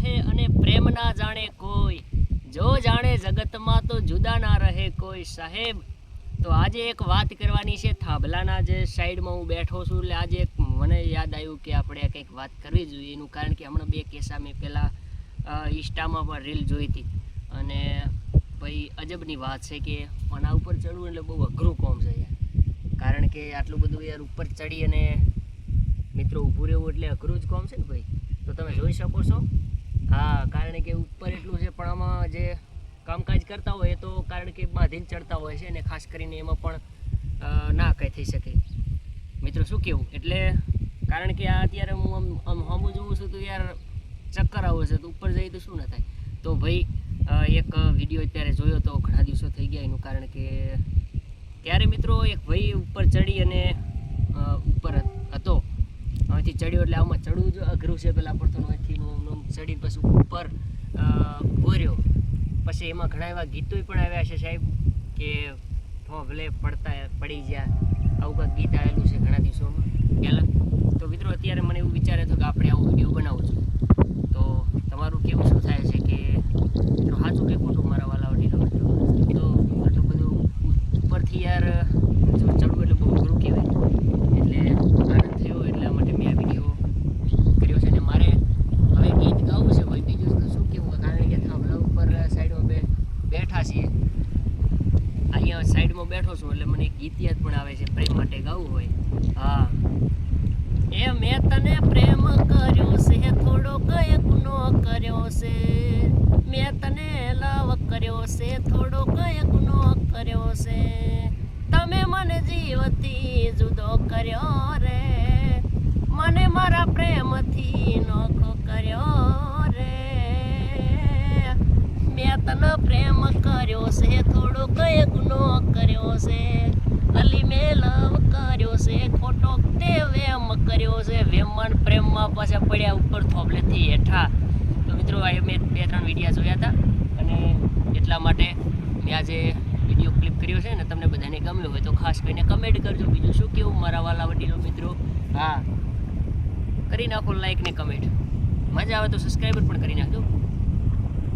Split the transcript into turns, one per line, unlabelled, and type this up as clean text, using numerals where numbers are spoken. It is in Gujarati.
રહે અને પ્રેમ ના જાણે કોઈ, જો જાણે જગતમાં તો જુદા ના રહે કોઈ સાહેબ. તો આજે એક વાત કરવાની છે થાંભલાના જે સાઈડમાં હું બેઠો છું, એટલે આજે એક મને યાદ આવ્યું કે આપણે કંઈક વાત કરવી જોઈએ. એનું કારણ કે હમણાં 2 કેસા મેં પહેલાં ઇન્સ્ટામાં પણ રીલ જોઈ હતી, અને ભાઈ અજબની વાત છે કે આના ઉપર ચડવું એટલે બહુ અઘરું કામ છે યાર. કારણ કે આટલું બધું યાર ઉપર ચડી અને મિત્રો ઊભું રહેવું એટલે અઘરું જ કામ છે ને ભાઈ. તો તમે જોઈ શકો છો. હા, કારણ કે ઉપર એટલું છે, પણ આમાં જે કામકાજ કરતા હોય એ તો કારણ કે બાંધીને ચડતા હોય છે, અને ખાસ કરીને એમાં પણ ના કંઈ થઈ શકે. મિત્રો શું કહેવું, એટલે કારણ કે આ અત્યારે હું આમ હમું જોઉં છું તો યાર ચક્કર આવે છે, તો ઉપર જઈએ તો શું ના થાય. તો ભાઈ એક વિડીયો અત્યારે જોયો તો ઘણા દિવસો થઈ ગયા. એનું કારણ કે ત્યારે મિત્રો એક ભાઈ ઉપર ચડી અને ઉપર હતો, અહીંથી ચડ્યો એટલે આમાં ચડવું જ અઘરું છે. પહેલાં પડતો અહીંથી ચડી પછી ઉપર ઊભો રહ્યો. પછી એમાં ઘણા એવા ગીતોય પણ આવ્યા છે સાહેબ કે ભલે પડી ગયા, આવું કંઈક ગીત આવેલું છે ઘણા દિવસોમાં પહેલાં. તો મિત્રો અત્યારે મને એવું વિચારે હતો કે આપણે આવો વિડીયો બનાવવો જોઈએ. તો તમારું કેવું શું થાય છે કે મિત્રો સાચું કે ખોટું મારા વાલા વડીલો મિત્રો? તો આટલું બધું ઉપરથી યાર જો ચડવું એટલે બહુ અઘરું કહેવાય. એટલે આનંદ થયો એટલા માટે મેં આ વિડીયો કર્યો છે. અને મારે હવે ગીત ગાવું છે ભાઈ, બીજું તો શું કહેવું, કારણ કે થાંભલા ઉપર સાઈડમાં બેઠા છીએ. અહીંયા સાઈડમાં બેઠો છું એટલે મને ગીત યાદ પણ આવે છે, પ્રેમ માટે ગાવું હોય. હા, એ મેં તને પ્રેમ કર્યો છે, થોડો કયો ગુનો કર્યો છે. મેં તને લવ કર્યો છે, થોડો કયો ગુનો કર્યો છે. તમે મને જીવથી જુદો કર્યો રે, મને મારા પ્રેમથી નોખો કર્યો રે. મેં તને પ્રેમ કર્યો છે, થોડો કયો ગુનો કર્યો છે. અલી મેં લવ કર્યો છે, ખોટો તે વેમ કર્યો છે. વેમમાં પ્રેમમાં પાછા પડ્યા ઉપર થોભલેથી હેઠા. તો મિત્રો આ મેં 2-3 વિડીયા જોયા હતા, અને એટલા માટે મેં આજે વિડીયો ક્લિપ કર્યો છે. ને તમને બધાને ગમ્યું હોય તો ખાસ કરીને કમેન્ટ કરજો. બીજું શું કેવું મારા વાલા વડીલો મિત્રો? હા, કરી નાખો લાઈક ને કમેન્ટ. મજા આવે તો સબસ્ક્રાઈબર પણ કરી નાખજો.